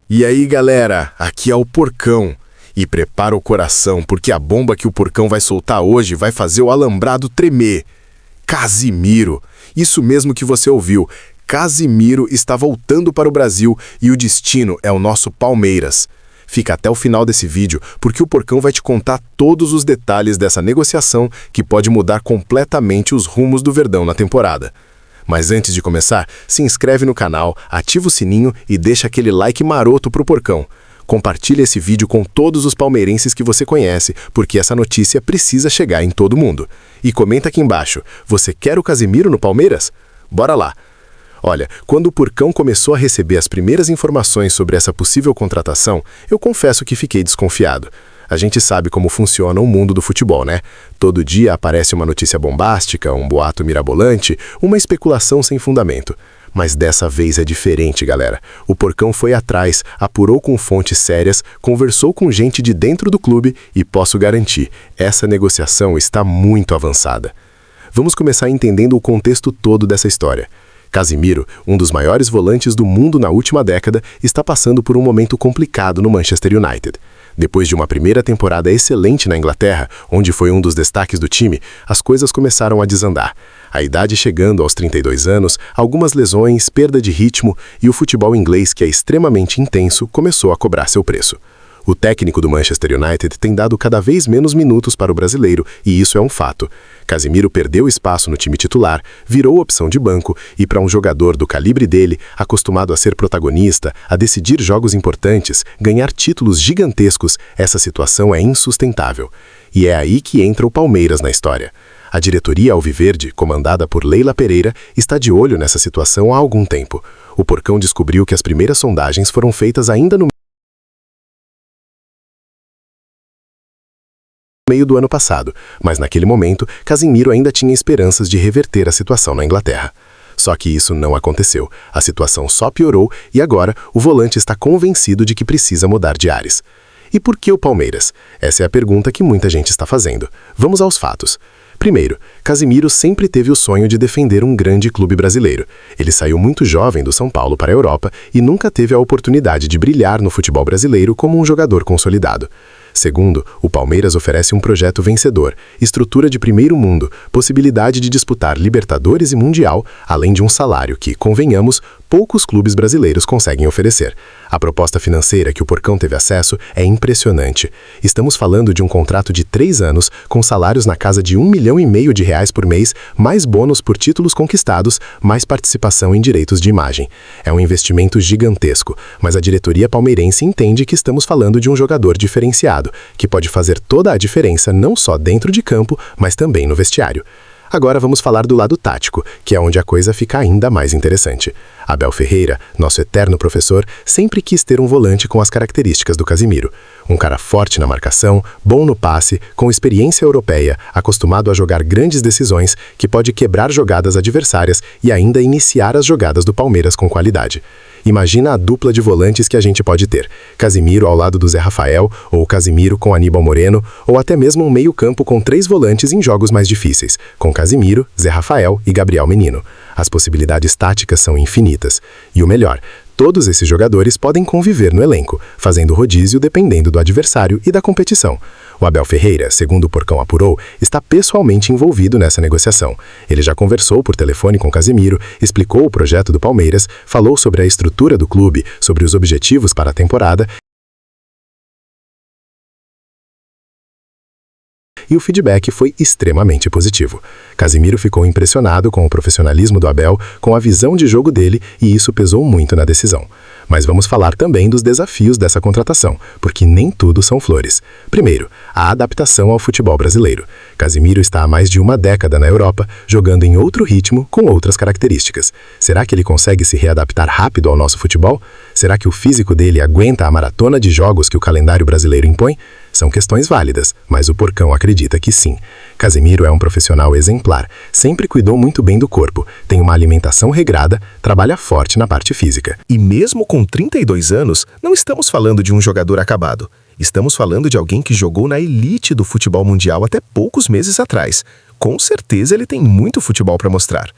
E aí, galera, aqui é o Porcão. E prepara o coração, porque a bomba que o Porcão vai soltar hoje vai fazer o alambrado tremer. Casimiro. Isso mesmo que você ouviu. Casimiro está voltando para o Brasil e o destino é o nosso Palmeiras. Fica até o final desse vídeo, porque o Porcão vai te contar todos os detalhes dessa negociação que pode mudar completamente os rumos do Verdão na temporada. Mas antes de começar, se inscreve no canal, ativa o sininho e deixa aquele like maroto pro Porcão. Compartilhe esse vídeo com todos os palmeirenses que você conhece, porque essa notícia precisa chegar em todo mundo. E comenta aqui embaixo, você quer o Casimiro no Palmeiras? Bora lá! Olha, quando o Porcão começou a receber as primeiras informações sobre essa possível contratação, eu confesso que fiquei desconfiado. A gente sabe como funciona o mundo do futebol, né? Todo dia aparece uma notícia bombástica, um boato mirabolante, uma especulação sem fundamento. Mas dessa vez é diferente, galera. O Porcão foi atrás, apurou com fontes sérias, conversou com gente de dentro do clube e posso garantir, essa negociação está muito avançada. Vamos começar entendendo o contexto todo dessa história. Casimiro, um dos maiores volantes do mundo na última década, está passando por um momento complicado no Manchester United. Depois de uma primeira temporada excelente na Inglaterra, onde foi um dos destaques do time, as coisas começaram a desandar. A idade chegando aos 32 anos, algumas lesões, perda de ritmo e o futebol inglês, que é extremamente intenso, começou a cobrar seu preço. O técnico do Manchester United tem dado cada vez menos minutos para o brasileiro, e isso é um fato. Casimiro perdeu espaço no time titular, virou opção de banco, e para um jogador do calibre dele, acostumado a ser protagonista, a decidir jogos importantes, ganhar títulos gigantescos, essa situação é insustentável. E é aí que entra o Palmeiras na história. A diretoria alviverde, comandada por Leila Pereira, está de olho nessa situação há algum tempo. O Porcão descobriu que as primeiras sondagens foram feitas ainda no meio do ano passado, mas naquele momento, Casimiro ainda tinha esperanças de reverter a situação na Inglaterra. Só que isso não aconteceu, a situação só piorou e agora o volante está convencido de que precisa mudar de ares. E por que o Palmeiras? Essa é a pergunta que muita gente está fazendo. Vamos aos fatos. Primeiro, Casimiro sempre teve o sonho de defender um grande clube brasileiro. Ele saiu muito jovem do São Paulo para a Europa e nunca teve a oportunidade de brilhar no futebol brasileiro como um jogador consolidado. Segundo, o Palmeiras oferece um projeto vencedor, estrutura de primeiro mundo, possibilidade de disputar Libertadores e Mundial, além de um salário que, convenhamos, poucos clubes brasileiros conseguem oferecer. A proposta financeira que o Porcão teve acesso é impressionante. Estamos falando de um contrato de 3 anos, com salários na casa de R$1,5 milhão por mês, mais bônus por títulos conquistados, mais participação em direitos de imagem. É um investimento gigantesco, mas a diretoria palmeirense entende que estamos falando de um jogador diferenciado, que pode fazer toda a diferença não só dentro de campo, mas também no vestiário. Agora vamos falar do lado tático, que é onde a coisa fica ainda mais interessante. Abel Ferreira, nosso eterno professor, sempre quis ter um volante com as características do Casimiro. Um cara forte na marcação, bom no passe, com experiência europeia, acostumado a jogar grandes decisões, que pode quebrar jogadas adversárias e ainda iniciar as jogadas do Palmeiras com qualidade. Imagina a dupla de volantes que a gente pode ter. Casimiro ao lado do Zé Rafael, ou Casimiro com Aníbal Moreno, ou até mesmo um meio-campo com 3 volantes em jogos mais difíceis, com Casimiro, Zé Rafael e Gabriel Menino. As possibilidades táticas são infinitas. E o melhor, todos esses jogadores podem conviver no elenco, fazendo rodízio dependendo do adversário e da competição. O Abel Ferreira, segundo o Porcão apurou, está pessoalmente envolvido nessa negociação. Ele já conversou por telefone com Casimiro, explicou o projeto do Palmeiras, falou sobre a estrutura do clube, sobre os objetivos para a temporada, e o feedback foi extremamente positivo. Casimiro ficou impressionado com o profissionalismo do Abel, com a visão de jogo dele, e isso pesou muito na decisão. Mas vamos falar também dos desafios dessa contratação, porque nem tudo são flores. Primeiro, a adaptação ao futebol brasileiro. Casimiro está há mais de uma década na Europa, jogando em outro ritmo, com outras características. Será que ele consegue se readaptar rápido ao nosso futebol? Será que o físico dele aguenta a maratona de jogos que o calendário brasileiro impõe? São questões válidas, mas o Porcão acredita que sim. Casimiro é um profissional exemplar, sempre cuidou muito bem do corpo, tem uma alimentação regrada, trabalha forte na parte física. E mesmo com 32 anos, não estamos falando de um jogador acabado. Estamos falando de alguém que jogou na elite do futebol mundial até poucos meses atrás. Com certeza ele tem muito futebol para mostrar.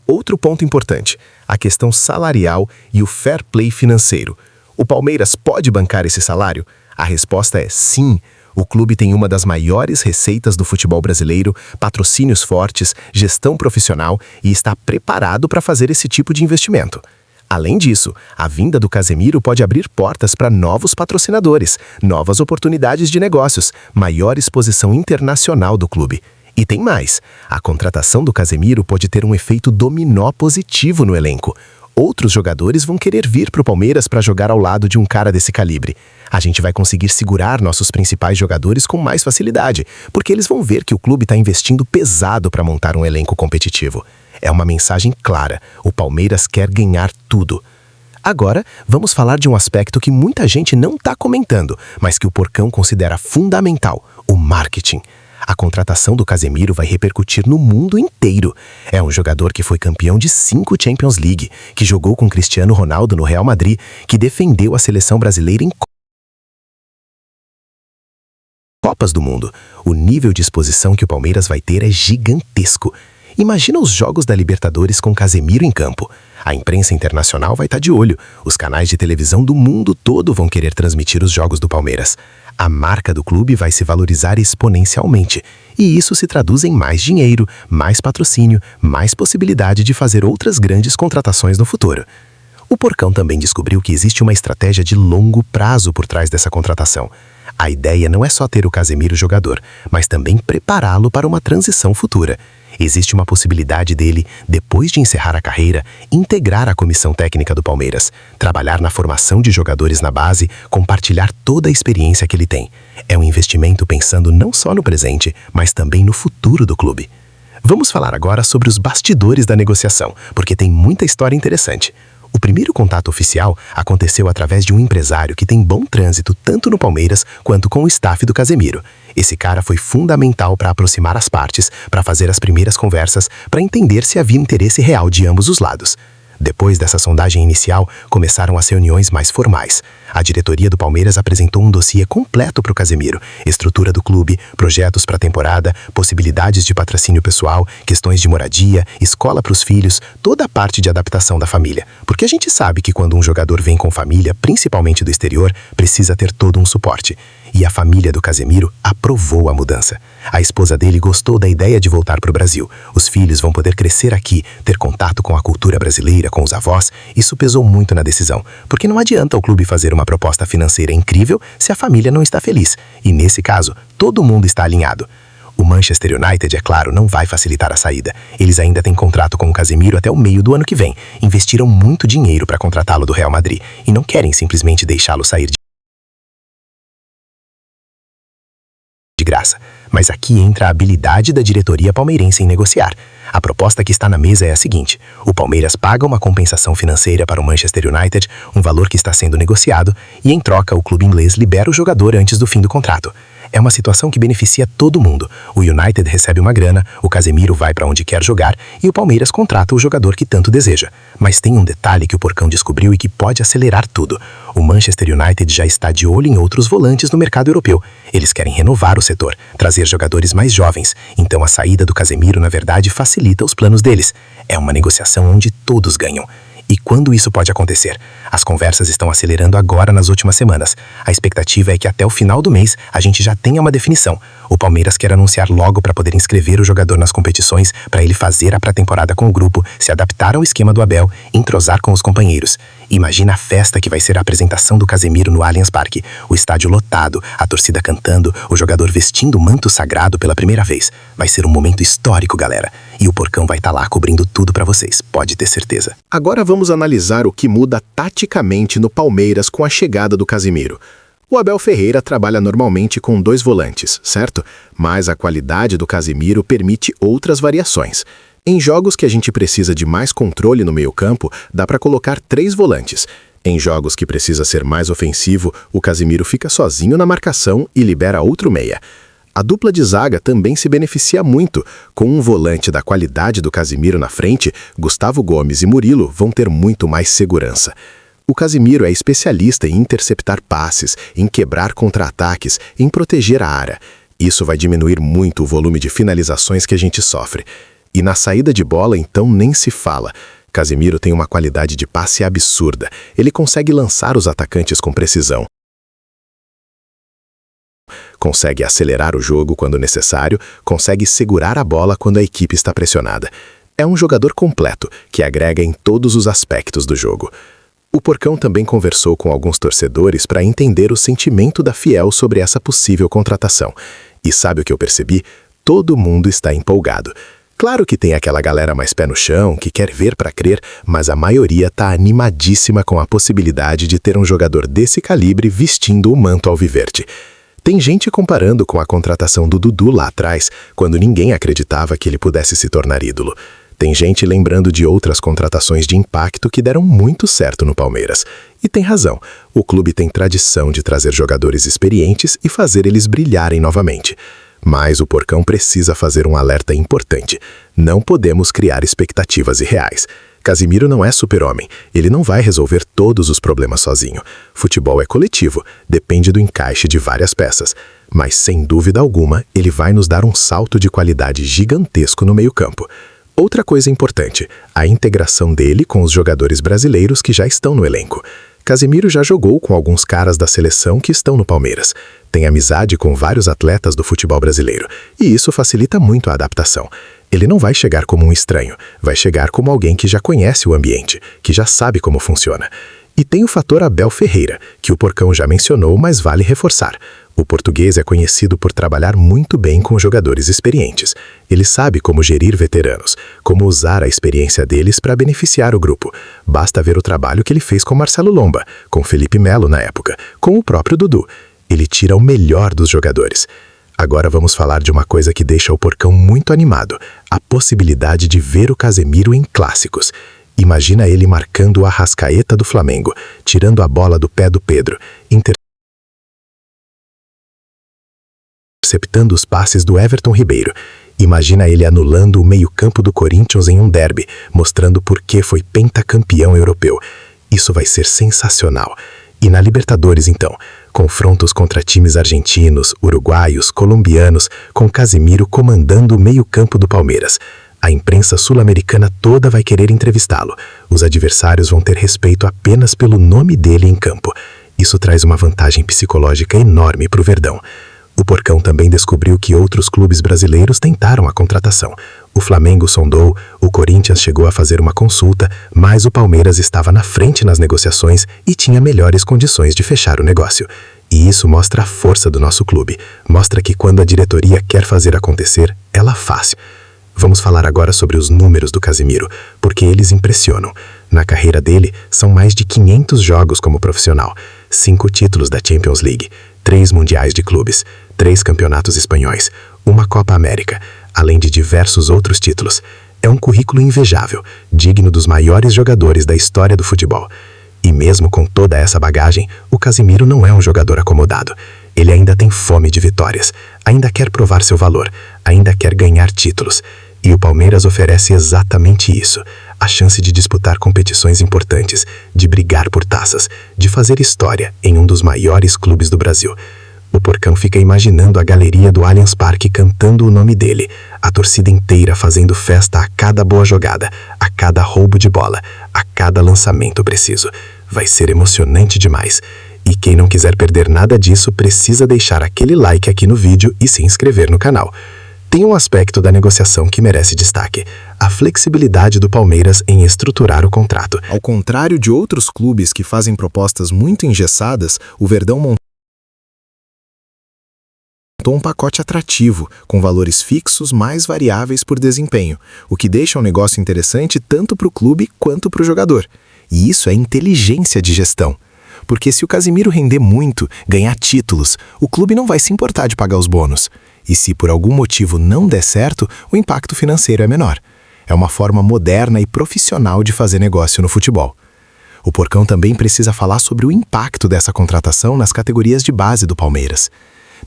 Outro ponto importante, a questão salarial e o fair play financeiro. O Palmeiras pode bancar esse salário? A resposta é sim. O clube tem uma das maiores receitas do futebol brasileiro, patrocínios fortes, gestão profissional e está preparado para fazer esse tipo de investimento. Além disso, a vinda do Casemiro pode abrir portas para novos patrocinadores, novas oportunidades de negócios, maior exposição internacional do clube. E tem mais, a contratação do Casemiro pode ter um efeito dominó positivo no elenco. Outros jogadores vão querer vir para o Palmeiras para jogar ao lado de um cara desse calibre. A gente vai conseguir segurar nossos principais jogadores com mais facilidade, porque eles vão ver que o clube está investindo pesado para montar um elenco competitivo. É uma mensagem clara, o Palmeiras quer ganhar tudo. Agora, vamos falar de um aspecto que muita gente não está comentando, mas que o Porcão considera fundamental, o marketing. A contratação do Casemiro vai repercutir no mundo inteiro. É um jogador que foi campeão de 5 Champions League, que jogou com Cristiano Ronaldo no Real Madrid, que defendeu a seleção brasileira em Copas do Mundo. O nível de exposição que o Palmeiras vai ter é gigantesco. Imagina os jogos da Libertadores com Casemiro em campo. A imprensa internacional vai estar de olho. Os canais de televisão do mundo todo vão querer transmitir os jogos do Palmeiras. A marca do clube vai se valorizar exponencialmente. E isso se traduz em mais dinheiro, mais patrocínio, mais possibilidade de fazer outras grandes contratações no futuro. O Porcão também descobriu que existe uma estratégia de longo prazo por trás dessa contratação. A ideia não é só ter o Casemiro jogador, mas também prepará-lo para uma transição futura. Existe uma possibilidade dele, depois de encerrar a carreira, integrar a comissão técnica do Palmeiras, trabalhar na formação de jogadores na base, compartilhar toda a experiência que ele tem. É um investimento pensando não só no presente, mas também no futuro do clube. Vamos falar agora sobre os bastidores da negociação, porque tem muita história interessante. O primeiro contato oficial aconteceu através de um empresário que tem bom trânsito tanto no Palmeiras quanto com o staff do Casemiro. Esse cara foi fundamental para aproximar as partes, para fazer as primeiras conversas, para entender se havia interesse real de ambos os lados. Depois dessa sondagem inicial, começaram as reuniões mais formais. A diretoria do Palmeiras apresentou um dossiê completo para o Casemiro, estrutura do clube, projetos para a temporada, possibilidades de patrocínio pessoal, questões de moradia, escola para os filhos, toda a parte de adaptação da família. Porque a gente sabe que quando um jogador vem com família, principalmente do exterior, precisa ter todo um suporte. E a família do Casemiro aprovou a mudança. A esposa dele gostou da ideia de voltar para o Brasil. Os filhos vão poder crescer aqui, ter contato com a cultura brasileira, com os avós. Isso pesou muito na decisão, porque não adianta o clube fazer uma proposta financeira incrível se a família não está feliz. E nesse caso, todo mundo está alinhado. O Manchester United, é claro, não vai facilitar a saída. Eles ainda têm contrato com o Casemiro até o meio do ano que vem. Investiram muito dinheiro para contratá-lo do Real Madrid e não querem simplesmente deixá-lo sair de graça. Mas aqui entra a habilidade da diretoria palmeirense em negociar. A proposta que está na mesa é a seguinte: o Palmeiras paga uma compensação financeira para o Manchester United, um valor que está sendo negociado, e em troca o clube inglês libera o jogador antes do fim do contrato. É uma situação que beneficia todo mundo. O United recebe uma grana, o Casemiro vai para onde quer jogar e o Palmeiras contrata o jogador que tanto deseja. Mas tem um detalhe que o Porcão descobriu e que pode acelerar tudo. O Manchester United já está de olho em outros volantes no mercado europeu. Eles querem renovar o setor, trazer jogadores mais jovens. Então a saída do Casemiro, na verdade, facilita os planos deles. É uma negociação onde todos ganham. E quando isso pode acontecer? As conversas estão acelerando agora nas últimas semanas. A expectativa é que até o final do mês a gente já tenha uma definição. O Palmeiras quer anunciar logo para poder inscrever o jogador nas competições, para ele fazer a pré-temporada com o grupo, se adaptar ao esquema do Abel, entrosar com os companheiros. Imagina a festa que vai ser a apresentação do Casemiro no Allianz Parque. O estádio lotado, a torcida cantando, o jogador vestindo o manto sagrado pela primeira vez. Vai ser um momento histórico, galera. E o Porcão vai estar lá cobrindo tudo para vocês, pode ter certeza. Agora vamos analisar o que muda taticamente no Palmeiras com a chegada do Casemiro. O Abel Ferreira trabalha normalmente com 2 volantes, certo? Mas a qualidade do Casemiro permite outras variações. Em jogos que a gente precisa de mais controle no meio-campo, dá para colocar 3 volantes. Em jogos que precisa ser mais ofensivo, o Casemiro fica sozinho na marcação e libera outro meia. A dupla de zaga também se beneficia muito. Com um volante da qualidade do Casemiro na frente, Gustavo Gomes e Murilo vão ter muito mais segurança. O Casemiro é especialista em interceptar passes, em quebrar contra-ataques, em proteger a área. Isso vai diminuir muito o volume de finalizações que a gente sofre. E na saída de bola, então, nem se fala. Casimiro tem uma qualidade de passe absurda. Ele consegue lançar os atacantes com precisão. Consegue acelerar o jogo quando necessário, consegue segurar a bola quando a equipe está pressionada. É um jogador completo, que agrega em todos os aspectos do jogo. O Porcão também conversou com alguns torcedores para entender o sentimento da Fiel sobre essa possível contratação. E sabe o que eu percebi? Todo mundo está empolgado. Claro que tem aquela galera mais pé no chão, que quer ver para crer, mas a maioria está animadíssima com a possibilidade de ter um jogador desse calibre vestindo o manto alviverde. Tem gente comparando com a contratação do Dudu lá atrás, quando ninguém acreditava que ele pudesse se tornar ídolo. Tem gente lembrando de outras contratações de impacto que deram muito certo no Palmeiras. E tem razão, o clube tem tradição de trazer jogadores experientes e fazer eles brilharem novamente. Mas o Porcão precisa fazer um alerta importante. Não podemos criar expectativas irreais. Casimiro não é super-homem, ele não vai resolver todos os problemas sozinho. Futebol é coletivo, depende do encaixe de várias peças. Mas, sem dúvida alguma, ele vai nos dar um salto de qualidade gigantesco no meio-campo. Outra coisa importante, a integração dele com os jogadores brasileiros que já estão no elenco. Casimiro já jogou com alguns caras da seleção que estão no Palmeiras. Tem amizade com vários atletas do futebol brasileiro, e isso facilita muito a adaptação. Ele não vai chegar como um estranho, vai chegar como alguém que já conhece o ambiente, que já sabe como funciona. E tem o fator Abel Ferreira, que o Porcão já mencionou, mas vale reforçar. O português é conhecido por trabalhar muito bem com jogadores experientes. Ele sabe como gerir veteranos, como usar a experiência deles para beneficiar o grupo. Basta ver o trabalho que ele fez com Marcelo Lomba, com Felipe Melo na época, com o próprio Dudu. Ele tira o melhor dos jogadores. Agora vamos falar de uma coisa que deixa o Porcão muito animado, a possibilidade de ver o Casemiro em clássicos. Imagina ele marcando o Arrascaeta do Flamengo, tirando a bola do pé do Pedro, interceptando os passes do Everton Ribeiro. Imagina ele anulando o meio-campo do Corinthians em um derby, mostrando por que foi pentacampeão europeu. Isso vai ser sensacional. E na Libertadores, então, confrontos contra times argentinos, uruguaios, colombianos, com Casimiro comandando o meio-campo do Palmeiras. A imprensa sul-americana toda vai querer entrevistá-lo. Os adversários vão ter respeito apenas pelo nome dele em campo. Isso traz uma vantagem psicológica enorme para o Verdão. O Porcão também descobriu que outros clubes brasileiros tentaram a contratação. O Flamengo sondou, o Corinthians chegou a fazer uma consulta, mas o Palmeiras estava na frente nas negociações e tinha melhores condições de fechar o negócio. E isso mostra a força do nosso clube. Mostra que quando a diretoria quer fazer acontecer, ela faz. Vamos falar agora sobre os números do Casimiro, porque eles impressionam. Na carreira dele, são mais de 500 jogos como profissional, 5 títulos da Champions League, 3 mundiais de clubes, 3 campeonatos espanhóis, uma Copa América, além de diversos outros títulos. É um currículo invejável, digno dos maiores jogadores da história do futebol. E mesmo com toda essa bagagem, o Casimiro não é um jogador acomodado. Ele ainda tem fome de vitórias, ainda quer provar seu valor, ainda quer ganhar títulos. E o Palmeiras oferece exatamente isso, a chance de disputar competições importantes, de brigar por taças, de fazer história em um dos maiores clubes do Brasil. O Porcão fica imaginando a galeria do Allianz Parque cantando o nome dele, a torcida inteira fazendo festa a cada boa jogada, a cada roubo de bola, a cada lançamento preciso. Vai ser emocionante demais. E quem não quiser perder nada disso precisa deixar aquele like aqui no vídeo e se inscrever no canal. Tem um aspecto da negociação que merece destaque: a flexibilidade do Palmeiras em estruturar o contrato. Ao contrário de outros clubes que fazem propostas muito engessadas, o Verdão montou um pacote atrativo, com valores fixos mais variáveis por desempenho, o que deixa um negócio interessante tanto para o clube quanto para o jogador. E isso é inteligência de gestão. Porque se o Casimiro render muito, ganhar títulos, o clube não vai se importar de pagar os bônus. E se por algum motivo não der certo, o impacto financeiro é menor. É uma forma moderna e profissional de fazer negócio no futebol. O Porcão também precisa falar sobre o impacto dessa contratação nas categorias de base do Palmeiras.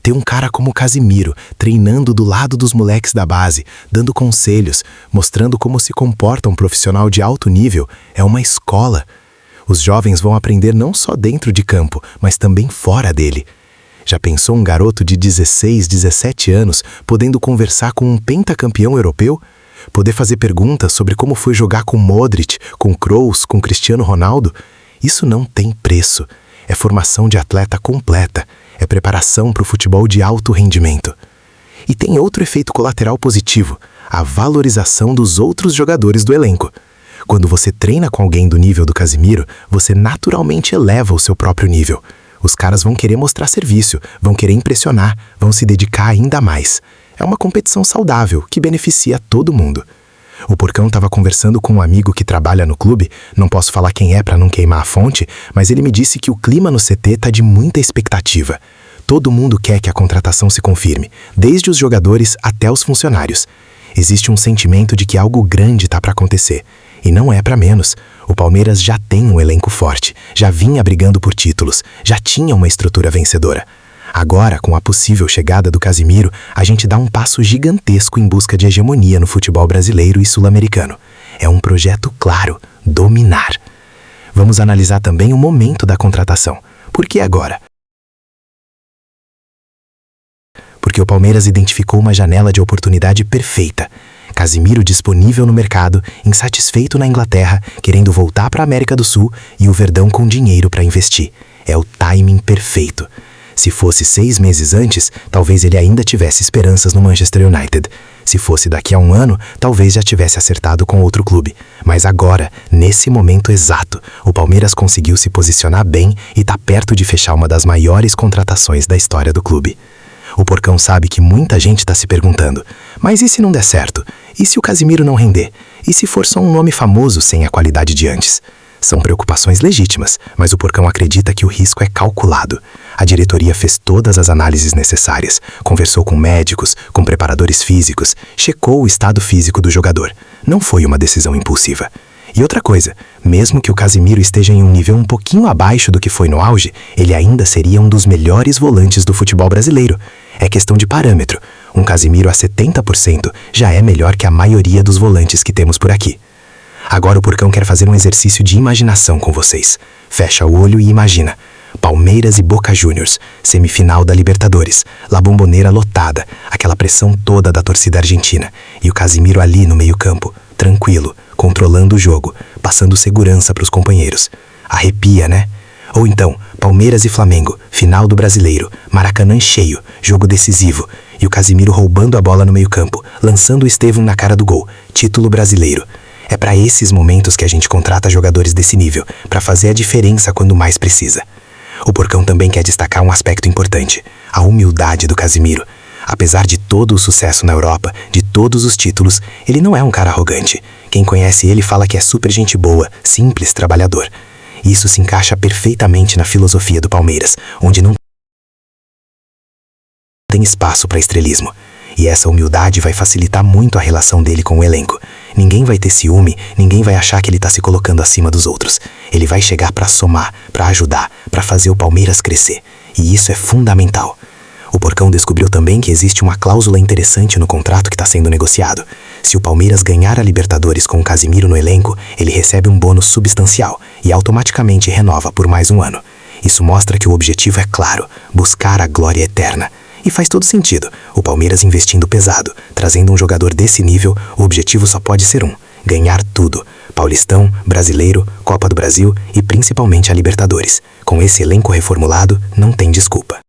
Ter um cara como o Casimiro, treinando do lado dos moleques da base, dando conselhos, mostrando como se comporta um profissional de alto nível, é uma escola. Os jovens vão aprender não só dentro de campo, mas também fora dele. Já pensou um garoto de 16, 17 anos podendo conversar com um pentacampeão europeu? poder fazer perguntas sobre como foi jogar com Modric, com Kroos, com Cristiano Ronaldo, isso não tem preço. É formação de atleta completa, é preparação para o futebol de alto rendimento. E tem outro efeito colateral positivo, a valorização dos outros jogadores do elenco. Quando você treina com alguém do nível do Casimiro, você naturalmente eleva o seu próprio nível. Os caras vão querer mostrar serviço, vão querer impressionar, vão se dedicar ainda mais. É uma competição saudável que beneficia todo mundo. O Porcão estava conversando com um amigo que trabalha no clube, não posso falar quem é para não queimar a fonte, mas ele me disse que o clima no CT está de muita expectativa. Todo mundo quer que a contratação se confirme, desde os jogadores até os funcionários. Existe um sentimento de que algo grande está para acontecer. E não é para menos. O Palmeiras já tem um elenco forte, já vinha brigando por títulos, já tinha uma estrutura vencedora. Agora, com a possível chegada do Casimiro, a gente dá um passo gigantesco em busca de hegemonia no futebol brasileiro e sul-americano. É um projeto claro, dominar. Vamos analisar também o momento da contratação. Por que agora? Porque o Palmeiras identificou uma janela de oportunidade perfeita. Casimiro disponível no mercado, insatisfeito na Inglaterra, querendo voltar para a América do Sul e o Verdão com dinheiro para investir. É o timing perfeito. Se fosse 6 meses antes, talvez ele ainda tivesse esperanças no Manchester United. Se fosse daqui a 1 ano, talvez já tivesse acertado com outro clube. Mas agora, nesse momento exato, o Palmeiras conseguiu se posicionar bem e está perto de fechar uma das maiores contratações da história do clube. O Porcão sabe que muita gente está se perguntando, mas e se não der certo? E se o Casimiro não render? E se for só um nome famoso sem a qualidade de antes? São preocupações legítimas, mas o Porcão acredita que o risco é calculado. A diretoria fez todas as análises necessárias, conversou com médicos, com preparadores físicos, checou o estado físico do jogador. Não foi uma decisão impulsiva. E outra coisa, mesmo que o Casimiro esteja em um nível um pouquinho abaixo do que foi no auge, ele ainda seria um dos melhores volantes do futebol brasileiro. É questão de parâmetro. Um Casimiro a 70% já é melhor que a maioria dos volantes que temos por aqui. Agora o Porcão quer fazer um exercício de imaginação com vocês. Fecha o olho e imagina. Palmeiras e Boca Juniors, semifinal da Libertadores, La Bombonera lotada, aquela pressão toda da torcida argentina. E o Casimiro ali no meio-campo, tranquilo, controlando o jogo, passando segurança para os companheiros. Arrepia, né? Ou então, Palmeiras e Flamengo, final do Brasileiro, Maracanã cheio, jogo decisivo, e o Casimiro roubando a bola no meio-campo, lançando o Estevão na cara do gol, título brasileiro. É para esses momentos que a gente contrata jogadores desse nível, para fazer a diferença quando mais precisa. O Porcão também quer destacar um aspecto importante, a humildade do Casimiro. Apesar de todo o sucesso na Europa, de todos os títulos, ele não é um cara arrogante. Quem conhece ele fala que é super gente boa, simples, trabalhador. Isso se encaixa perfeitamente na filosofia do Palmeiras, onde não tem espaço para estrelismo. E essa humildade vai facilitar muito a relação dele com o elenco. Ninguém vai ter ciúme, ninguém vai achar que ele está se colocando acima dos outros. Ele vai chegar para somar, para ajudar, para fazer o Palmeiras crescer. E isso é fundamental. O Porcão descobriu também que existe uma cláusula interessante no contrato que está sendo negociado. Se o Palmeiras ganhar a Libertadores com o Casimiro no elenco, ele recebe um bônus substancial e automaticamente renova por mais 1 ano. Isso mostra que o objetivo é claro, buscar a glória eterna. E faz todo sentido, o Palmeiras investindo pesado, trazendo um jogador desse nível, o objetivo só pode ser um, ganhar tudo. Paulistão, Brasileiro, Copa do Brasil e principalmente a Libertadores. Com esse elenco reformulado, não tem desculpa.